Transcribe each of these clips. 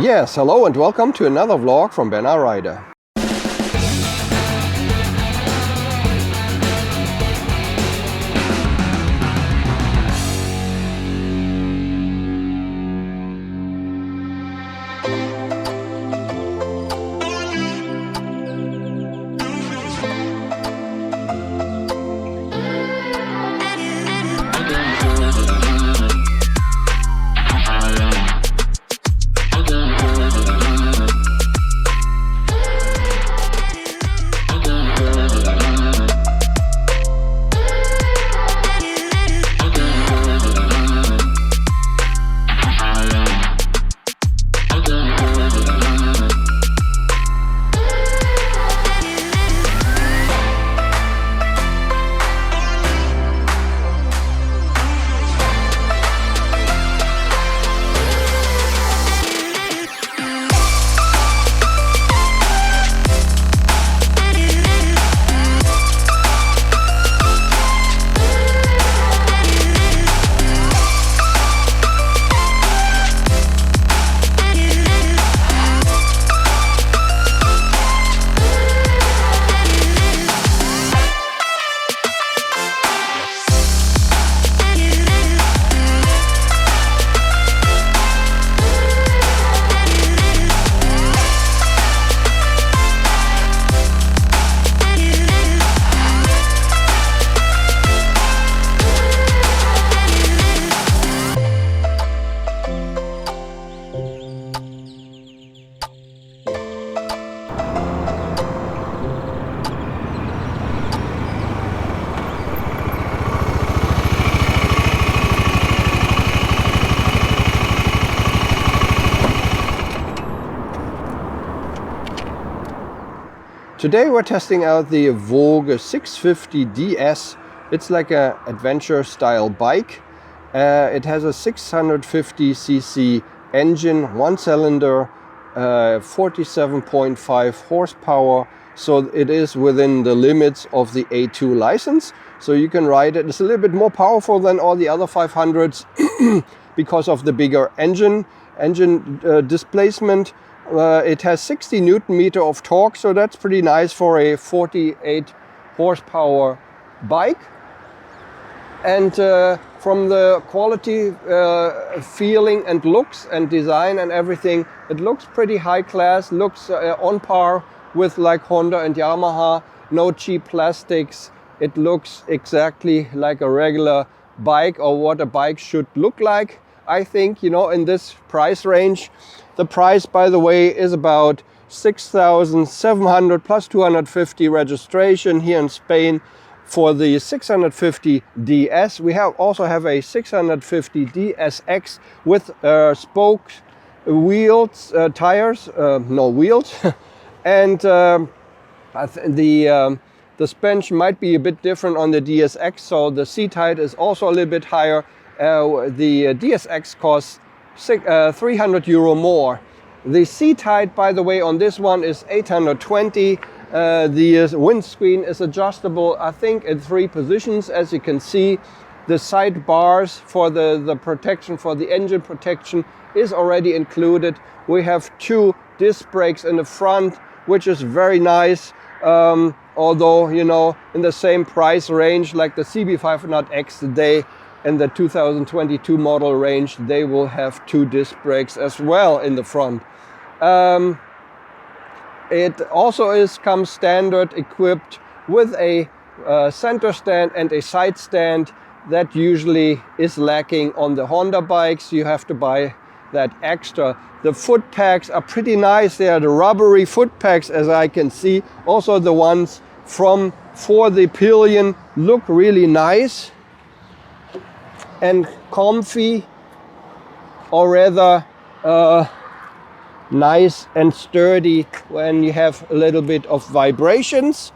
Yes, hello and welcome to another vlog from Bernard Rider. Today we're testing out the Voge 650DS. It's like an adventure style bike. It has a 650cc engine, one cylinder, 47.5 horsepower. So it is within the limits of the A2 license. So you can ride it. It's a little bit more powerful than all the other 500s because of the bigger engine displacement. It has 60 Newton meter of torque, so that's pretty nice for a 48 horsepower bike. And from the quality, feeling and looks and design and everything, it looks pretty high class, looks on par with like Honda and Yamaha, no cheap plastics. It looks exactly like a regular bike or what a bike should look like. I think, you know, in this price range. The price, by the way, is about 6,700 plus 250 registration here in Spain for the 650DS. We also have a 650DSX with spoke wheels, tires, no wheels, and the suspension might be a bit different on the DSX, so the seat height is also a little bit higher. The DSX costs €300 more. The seat height, by the way, on this one is 820. The windscreen is adjustable, I think, in 3 positions. As you can see, the side bars for the protection, for the engine protection, is already included. We have 2 disc brakes in the front, which is very nice. Although, you know, in the same price range like the CB500X today, in the 2022 model range, they will have 2 disc brakes as well in the front. It also comes standard equipped with a center stand and a side stand that usually is lacking on the Honda bikes. You have to buy that extra. The foot packs are pretty nice. They are the rubbery foot packs, as I can see. Also the ones for the pillion look really nice and comfy, or rather nice and sturdy when you have a little bit of vibrations.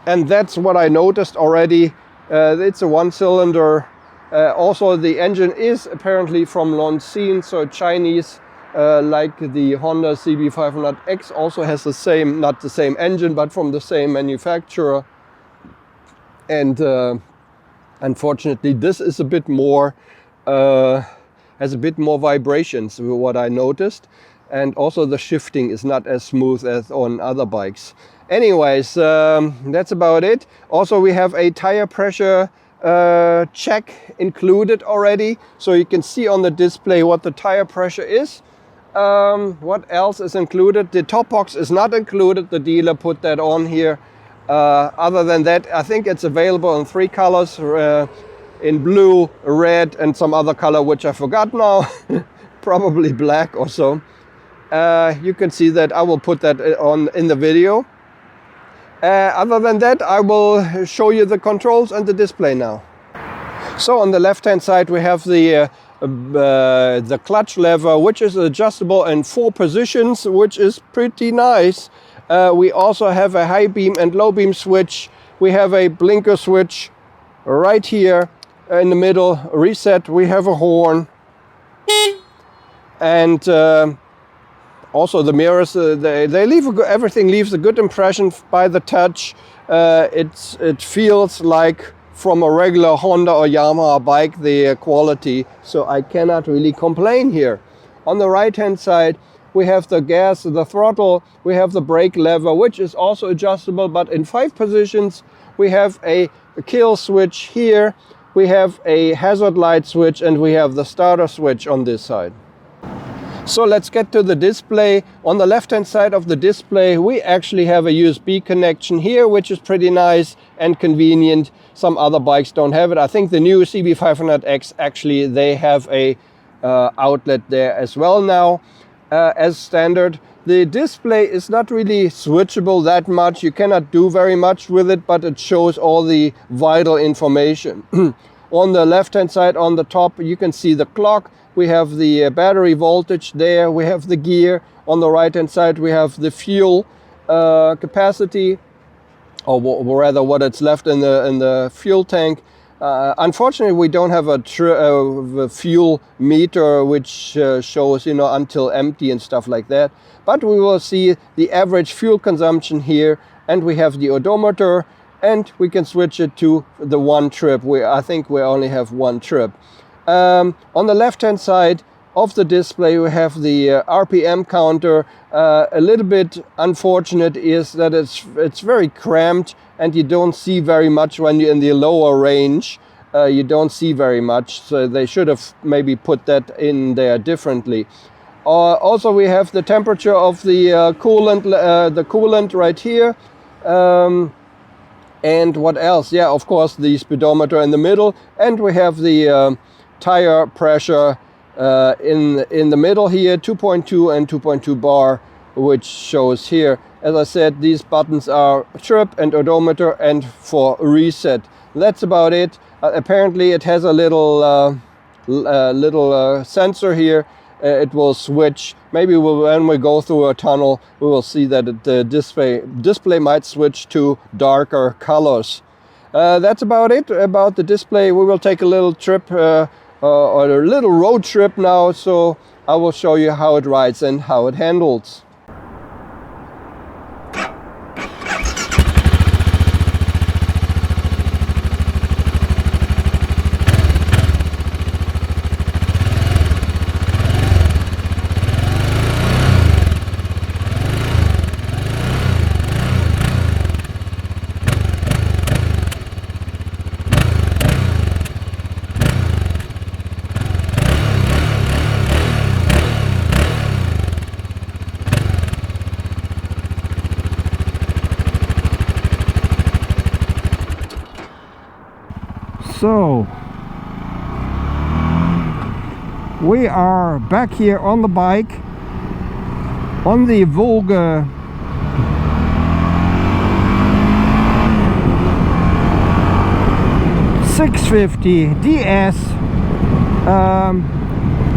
And that's what I noticed already. It's a 1-cylinder. Also the engine is apparently from Longines, so Chinese, like the Honda CB500X also has the same, not the same engine, but from the same manufacturer. And unfortunately, this is a bit more has a bit more vibrations, what I noticed. And also the shifting is not as smooth as on other bikes. Anyways, that's about it. Also, we have a tire pressure check included already, so you can see on the display what the tire pressure is. What else is included? The top box is not included. The dealer put that on here. Other than that, I think it's available in 3 colors, in blue, red, and some other color which I forgot now. Probably black or so. You can see that. I will put that on in the video. Other than that, I will show you the controls and the display now. So on the left hand side we have the clutch lever, which is adjustable in 4 positions, which is pretty nice. We also have a high beam and low beam switch. We have a blinker switch right here in the middle. Reset, we have a horn. And also the mirrors, they leave everything leaves a good impression by the touch. It feels like from a regular Honda or Yamaha bike, the quality, so I cannot really complain here. On the right hand side we have the gas, the throttle, we have the brake lever, which is also adjustable, but in 5 positions. We have a kill switch here, we have a hazard light switch, and we have the starter switch on this side. So let's get to the display. On the left hand side of the display we actually have a USB connection here, which is pretty nice and convenient. Some other bikes don't have it. I think the new CB500X actually they have a outlet there as well now as standard. The display is not really switchable that much. You cannot do very much with it, but it shows all the vital information. On the left hand side on the top you can see the clock. We have the battery voltage there, we have the gear. On the right hand side we have the fuel capacity, or rather what it's left in the fuel tank. Unfortunately we don't have a fuel meter which shows, you know, until empty and stuff like that. But we will see the average fuel consumption here, and we have the odometer, and we can switch it to the 1 trip. I think we only have 1 trip. On the left hand side of the display we have the RPM counter. A little bit unfortunate is that it's very cramped and you don't see very much when you're in the lower range. You don't see very much, so they should have maybe put that in there differently. Also we have the temperature of the coolant right here. And what else? Yeah, of course the speedometer in the middle, and we have the tire pressure in the middle here, 2.2 and 2.2 bar, which shows here. As I said, these buttons are trip and odometer and for reset. That's about it. Apparently it has a little sensor here. It will switch. Maybe when we go through a tunnel we will see that the display might switch to darker colors. That's about it about the display. We will take a little trip or a little road trip now, so I will show you how it rides and how it handles. So we are back here on the bike on the Voge .650 DS,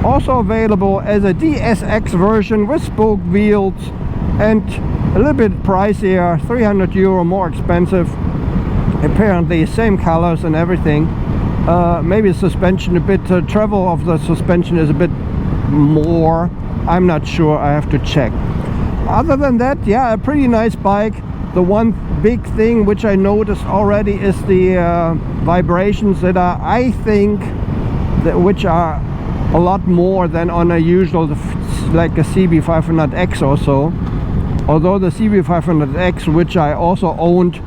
also available as a DSX version with spoke wheels and a little bit pricier, 300 euro more expensive. Apparently same colors and everything. Maybe suspension a bit, travel of the suspension is a bit more. I'm not sure, I have to check. Other than that, yeah, a pretty nice bike. The one big thing which I noticed already is the vibrations that are, I think, which are a lot more than on a usual, like a CB500X or so. Although the CB500X, which I also owned,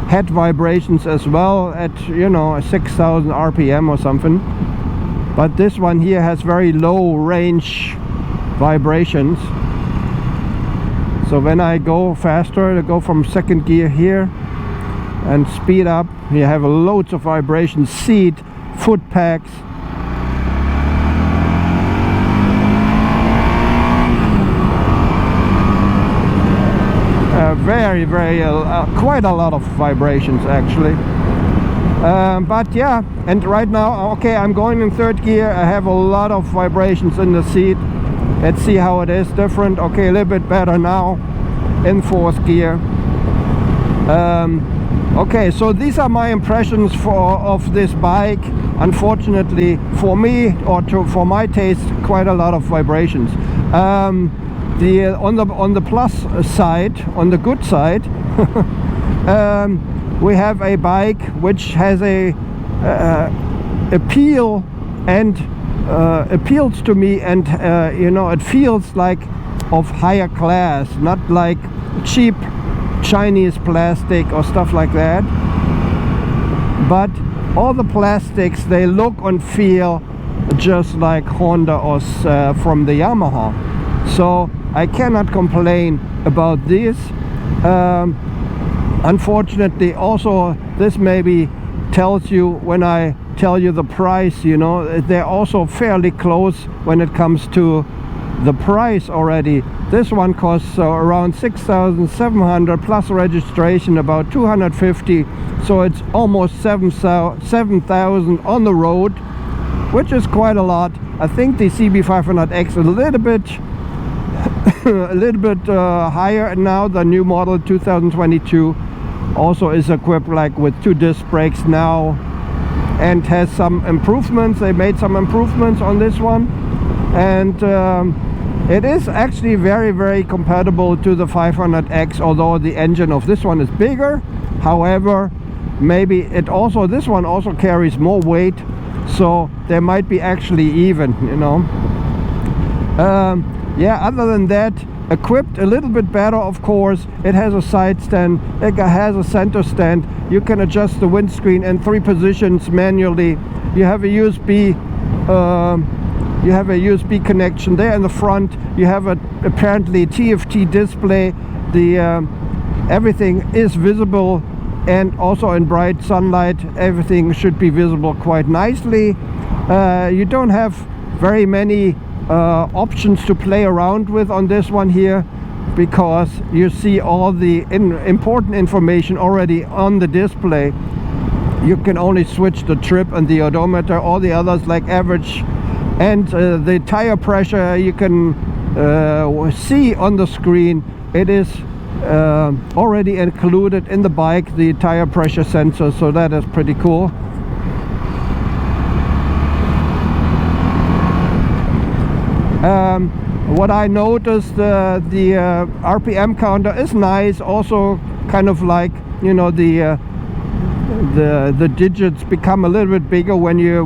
had vibrations as well at, you know, 6,000 RPM or something. But this one here has very low range vibrations. So when I go faster, I go from second gear here and speed up, you have loads of vibrations, seat, foot pegs. Quite a lot of vibrations actually. But yeah, and right now, okay, I'm going in third gear. I have a lot of vibrations in the seat. Let's see how it is different. Okay, a little bit better now in fourth gear. Okay, so these are my impressions of this bike. Unfortunately for me, or for my taste, quite a lot of vibrations. On the plus side, on the good side, we have a bike which has a appeal and appeals to me, and you know, it feels like of higher class, not like cheap Chinese plastic or stuff like that. But all the plastics, they look and feel just like Honda or from the Yamaha. So I cannot complain about this. Unfortunately, also this maybe tells you, when I tell you the price, you know, they're also fairly close when it comes to the price already. This one costs around 6,700 plus registration, about 250, so it's almost 7,000 on the road, which is quite a lot. I think the CB500X a little bit higher now. The new model 2022 also is equipped like with 2 disc brakes now, and has some improvements. They made some improvements on this one, and it is actually very compatible to the 500X, although the engine of this one is bigger. However, maybe this one also carries more weight, so they might be actually even, you know. Yeah, other than that, equipped a little bit better, of course. It has a side stand, it has a center stand. You can adjust the windscreen in 3 positions manually. You have a USB connection there in the front. You have apparently TFT display. Everything is visible, and also in bright sunlight everything should be visible quite nicely. You don't have very many options to play around with on this one here, because you see all the important information already on the display. You can only switch the trip and the odometer. All the others, like average and the tire pressure, you can see on the screen. It is already included in the bike, the tire pressure sensor, so that is pretty cool. What I noticed, the RPM counter is nice, also kind of like, you know, the digits become a little bit bigger when you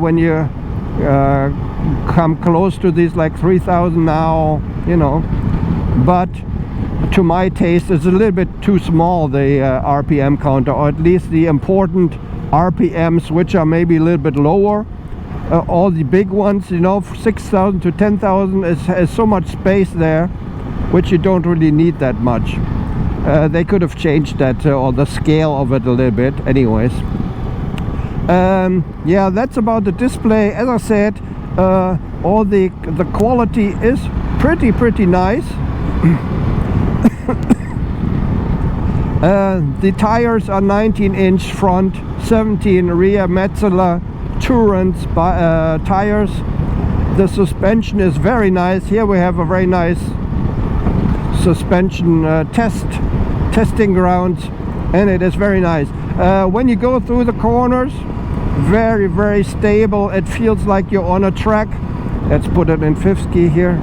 come close to these, like 3,000 now, you know. But to my taste, it's a little bit too small, the RPM counter, or at least the important RPMs, which are maybe a little bit lower. All the big ones, you know, 6,000 to 10,000 has so much space there, which you don't really need that much. They could have changed that, or the scale of it a little bit. Anyways, yeah, that's about the display. As I said, all the quality is pretty nice. The tires are 19-inch front, 17 rear Metzeler Tourance tires. The suspension is very nice. Here we have a very nice suspension testing grounds, and it is very nice. When you go through the corners, very stable. It feels like you're on a track. Let's put it in 5th gear here,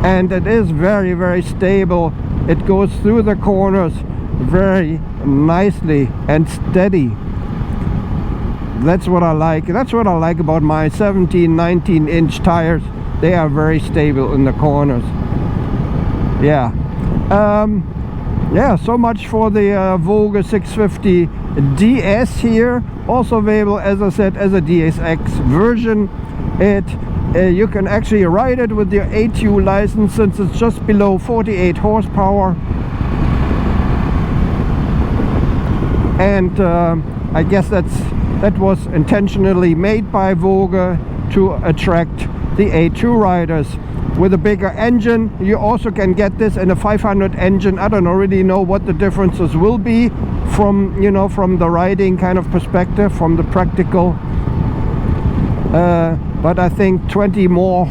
and it is very stable. It goes through the corners very nicely and steady. That's what I like. That's what I like about my 17-19 inch tires. They are very stable in the corners. Yeah. Yeah, so much for the Voge 650 DS here. Also available, as I said, as a DSX version. You can actually ride it with your ATU license, since it's just below 48 horsepower. And I guess that was intentionally made by Voge to attract the A2 riders. With a bigger engine, you also can get this in a 500 engine. I don't really know what the differences will be from, you know, from the riding kind of perspective, from the practical. But I think 20 more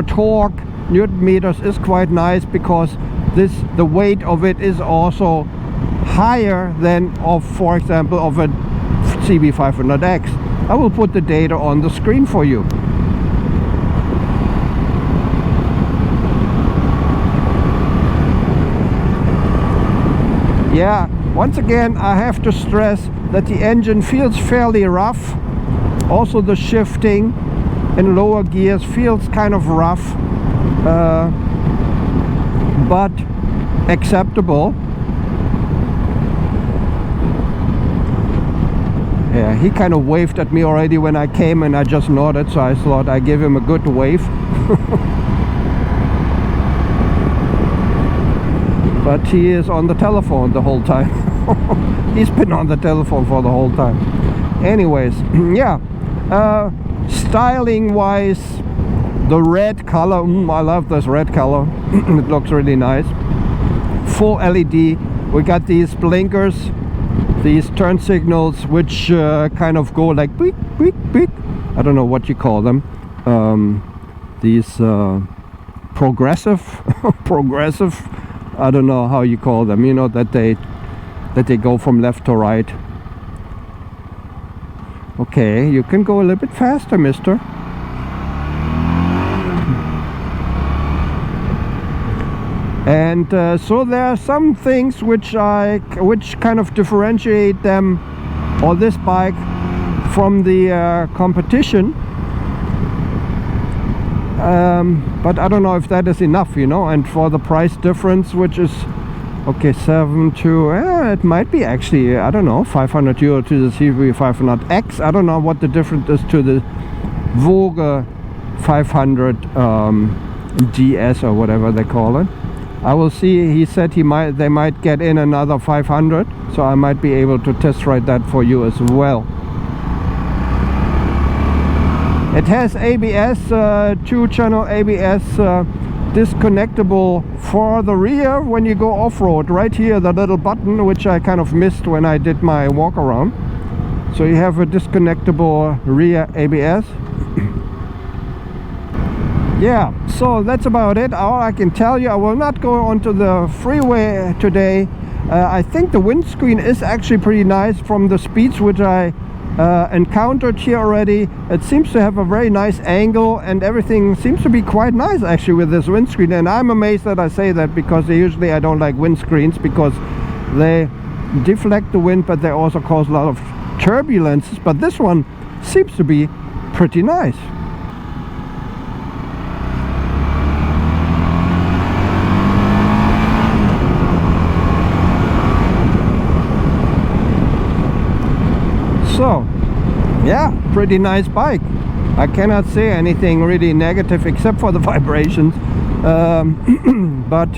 torque Newton meters is quite nice, because the weight of it is also higher than of, for example, of a CB500X. I will put the data on the screen for you. Yeah, once again I have to stress that the engine feels fairly rough. Also the shifting in lower gears feels kind of rough, but acceptable. Yeah, he kind of waved at me already when I came, and I just nodded, so I thought I'd give him a good wave. But he is on the telephone the whole time. He's been on the telephone for the whole time. Anyways, yeah, styling wise, the red color, I love this red color. It looks really nice. Full LED. We got these blinkers, these turn signals, which kind of go like beep, beep, beep. I don't know what you call them. These progressive, I don't know how you call them, you know, that they go from left to right. Okay, you can go a little bit faster, mister. And so there are some things which kind of differentiate them, or this bike, from the competition. But I don't know if that is enough, you know. And for the price difference, which is okay, 7 to it might be actually, I don't know, 500 euro to the CB500X. I don't know what the difference is to the Voge 500 DS or whatever they call it. I will see. He said they might get in another 500, so I might be able to test ride that for you as well. It has ABS, 2-channel ABS, disconnectable for the rear when you go off-road. Right here, the little button, which I kind of missed when I did my walk around. So you have a disconnectable rear ABS. Yeah, so that's about it. All I can tell you, I will not go onto the freeway today. I think the windscreen is actually pretty nice from the speeds which I encountered here already. It seems to have a very nice angle, and everything seems to be quite nice actually with this windscreen. And I'm amazed that I say that, because usually I don't like windscreens, because they deflect the wind, but they also cause a lot of turbulences. But this one seems to be pretty nice. So yeah, pretty nice bike. I cannot say anything really negative except for the vibrations, but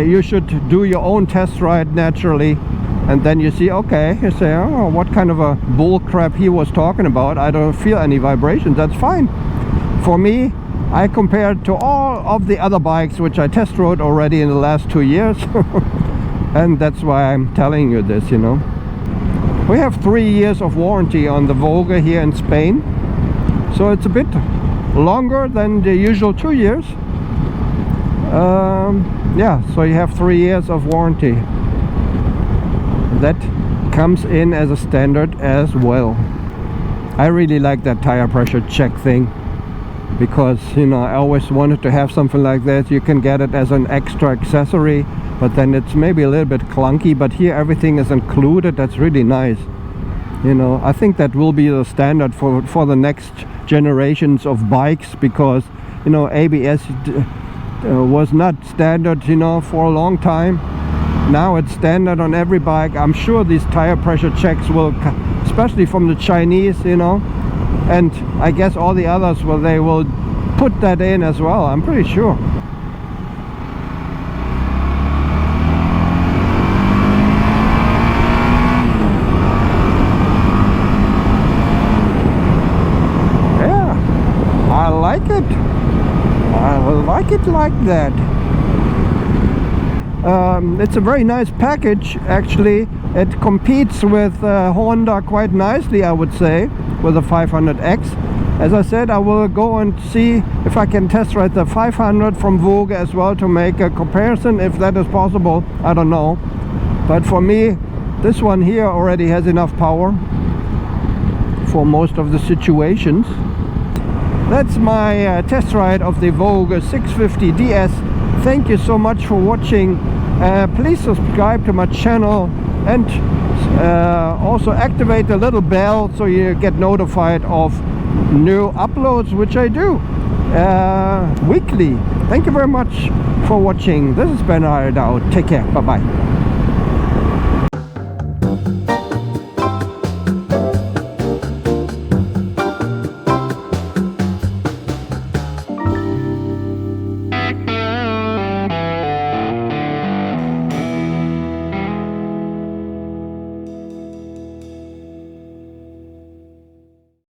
you should do your own test ride naturally, and then you see, okay, you say, oh, what kind of a bull crap he was talking about. I don't feel any vibrations. That's fine. For me, I compared to all of the other bikes which I test rode already in the last 2 years. And that's why I'm telling you this, you know. We have 3 years of warranty on the Voge here in Spain, so it's a bit longer than the usual 2 years. Yeah, so you have 3 years of warranty. That comes in as a standard as well. I really like that tire pressure check thing, because, you know, I always wanted to have something like that. You can get it as an extra accessory, but then it's maybe a little bit clunky, but here everything is included. That's really nice. You know, I think that will be the standard for the next generations of bikes, because, you know, ABS was not standard, you know, for a long time. Now it's standard on every bike. I'm sure these tire pressure checks will, especially from the Chinese, you know, and I guess all the others, well, they will put that in as well, I'm pretty sure. I like it like that. It's a very nice package, actually. It competes with Honda quite nicely, I would say, with the 500X. As I said, I will go and see if I can test ride the 500 from Voge as well to make a comparison, if that is possible. I don't know, but for me, this one here already has enough power for most of the situations. That's my test ride of the Voge 650 DS. Thank you so much for watching. Please subscribe to my channel, and also activate the little bell so you get notified of new uploads, which I do weekly. Thank you very much for watching. This has been Alhaurín. Take care. Bye bye.